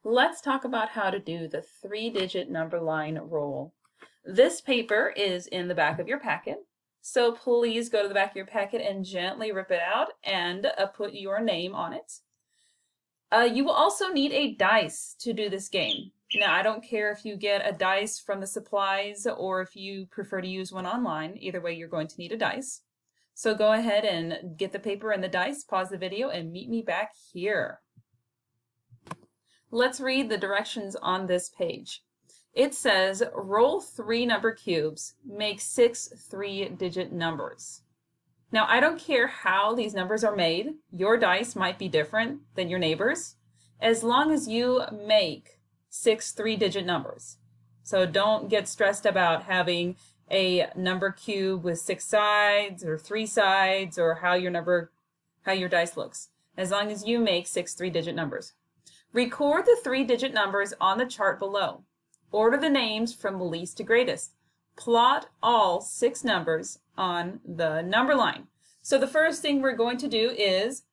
Let's talk about how to do the three-digit number line roll. This paper is in the back of your packet, so please go to the back of your packet and gently rip it out and put your name on it. You will also need a dice to do this game. Now, I don't care if you get a dice from the supplies or if you prefer to use one online. Either way, you're going to need a dice. So go ahead and get the paper and the dice, pause the video, and meet me back here. Let's read the directions on this page. It says, roll 3 number cubes, make 6 three-digit numbers. Now, I don't care how these numbers are made. Your dice might be different than your neighbor's, as long as you make 6 three-digit numbers. So don't get stressed about having a number cube with 6 sides or 3 sides or how your dice looks, as long as you make 6 three-digit numbers. Record the three-digit numbers on the chart below. Order the names from least to greatest. Plot all 6 numbers on the number line. So the first thing we're going to do is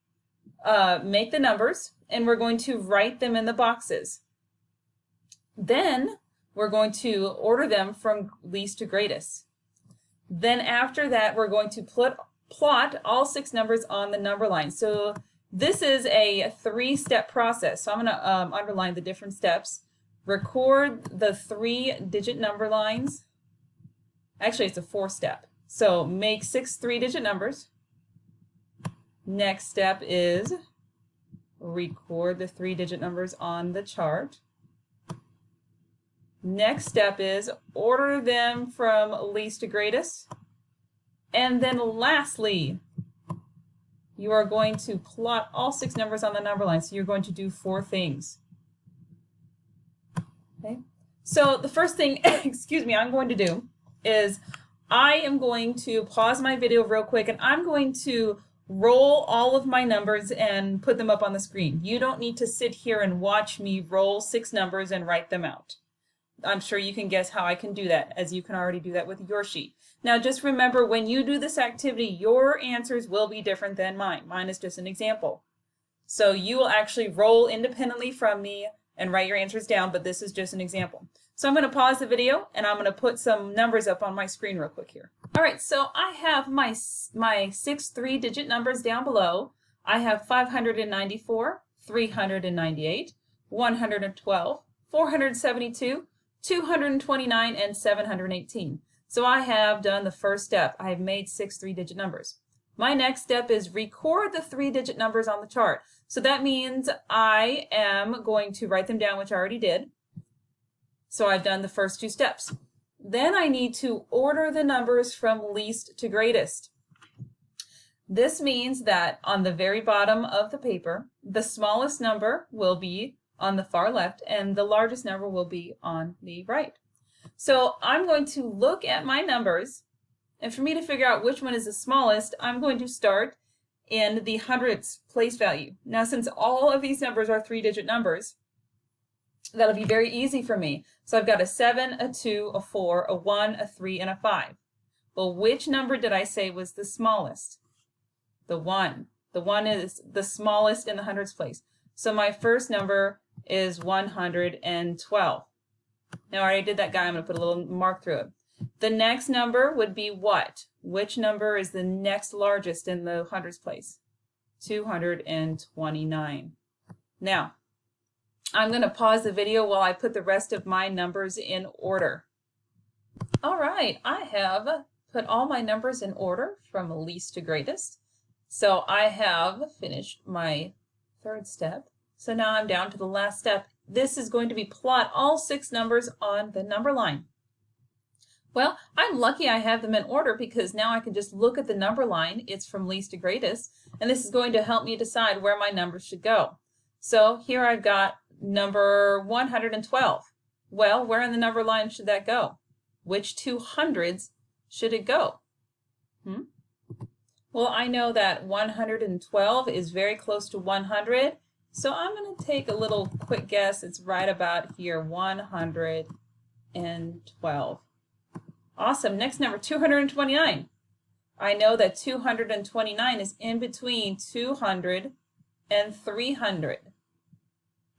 make the numbers, and we're going to write them in the boxes. Then we're going to order them from least to greatest. Then after that, we're going to plot all 6 numbers on the number line. So this is a 3-step process. So I'm going to underline the different steps. Record the 3-digit number lines. Actually, it's a 4-step. So make 6 three-digit numbers. Next step is record the 3-digit numbers on the chart. Next step is order them from least to greatest. And then lastly, you are going to plot all 6 numbers on the number line. So you're going to do 4 things. Okay. So the first thing, excuse me, I'm going to do is I am going to pause my video real quick, and I'm going to roll all of my numbers and put them up on the screen. You don't need to sit here and watch me roll 6 numbers and write them out. I'm sure you can guess how I can do that, as you can already do that with your sheet. Now just remember, when you do this activity, your answers will be different than mine. Mine is just an example. So you will actually roll independently from me and write your answers down, but this is just an example. So I'm going to pause the video, and I'm going to put some numbers up on my screen real quick here. All right, so I have my 6 three-digit numbers down below. I have 594, 398, 112, 472, 229, and 718. So I have done the first step. I have made 6 three-digit numbers. My next step is record the 3-digit numbers on the chart. So that means I am going to write them down, which I already did. So I've done the first 2 steps. Then I need to order the numbers from least to greatest. This means that on the very bottom of the paper, the smallest number will be on the far left and the largest number will be on the right. So I'm going to look at my numbers, and for me to figure out which one is the smallest, I'm going to start in the hundredths place value. Now, since all of these numbers are 3-digit numbers, that'll be very easy for me. So I've got a 7, a 2, a 4, a 1, a 3, and a 5. Well, which number did I say was the smallest? The 1. The 1 is the smallest in the hundredths place. So my first number is 112. Now I already did that guy. I'm going to put a little mark through it. The next number would be what? Which number is the next largest in the hundredths place? 229. Now, I'm going to pause the video while I put the rest of my numbers in order. All right, I have put all my numbers in order from least to greatest. So I have finished my 3rd step. So now I'm down to the last step. This is going to be plot all 6 numbers on the number line. Well, I'm lucky I have them in order, because now I can just look at the number line. It's from least to greatest, and this is going to help me decide where my numbers should go. So here I've got number 112. Well, where in the number line should that go? Which 2 hundreds should it go? Well, I know that 112 is very close to 100, so I'm going to take a little quick guess. It's right about here, 112. Awesome. Next number, 229. I know that 229 is in between 200 and 300.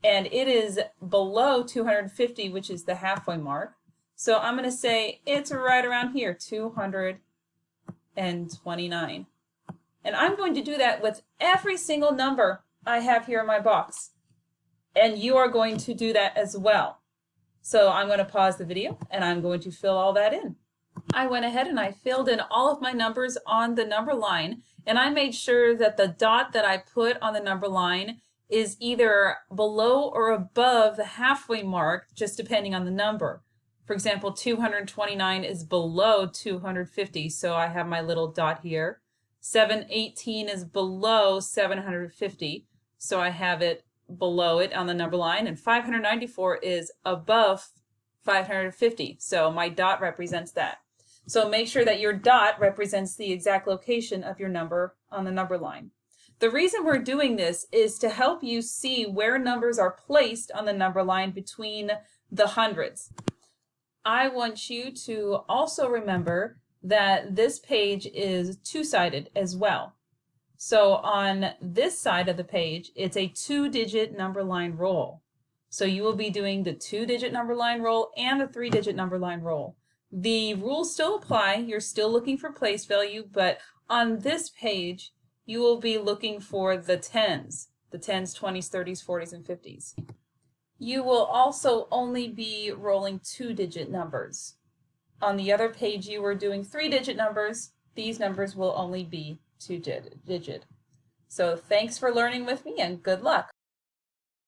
and it is below 250, which is the halfway mark. So I'm going to say it's right around here, 229. And I'm going to do that with every single number I have here in my box. And you are going to do that as well. So I'm going to pause the video and I'm going to fill all that in. I went ahead and I filled in all of my numbers on the number line, and I made sure that the dot that I put on the number line is either below or above the halfway mark, just depending on the number. For example, 229 is below 250, so I have my little dot here. 718 is below 750, so I have it below it on the number line, and 594 is above 550, so my dot represents that. So make sure that your dot represents the exact location of your number on the number line. The reason we're doing this is to help you see where numbers are placed on the number line between the hundreds. I want you to also remember that this page is two-sided as well. So on this side of the page, it's a 2-digit number line roll. So you will be doing the 2-digit number line roll and the 3-digit number line roll. The rules still apply. You're still looking for place value, but on this page, you will be looking for the 10s, 20s, 30s, 40s, and 50s. You will also only be rolling 2-digit numbers. On the other page, you were doing 3-digit numbers. These numbers will only be 2-digit. So thanks for learning with me and good luck.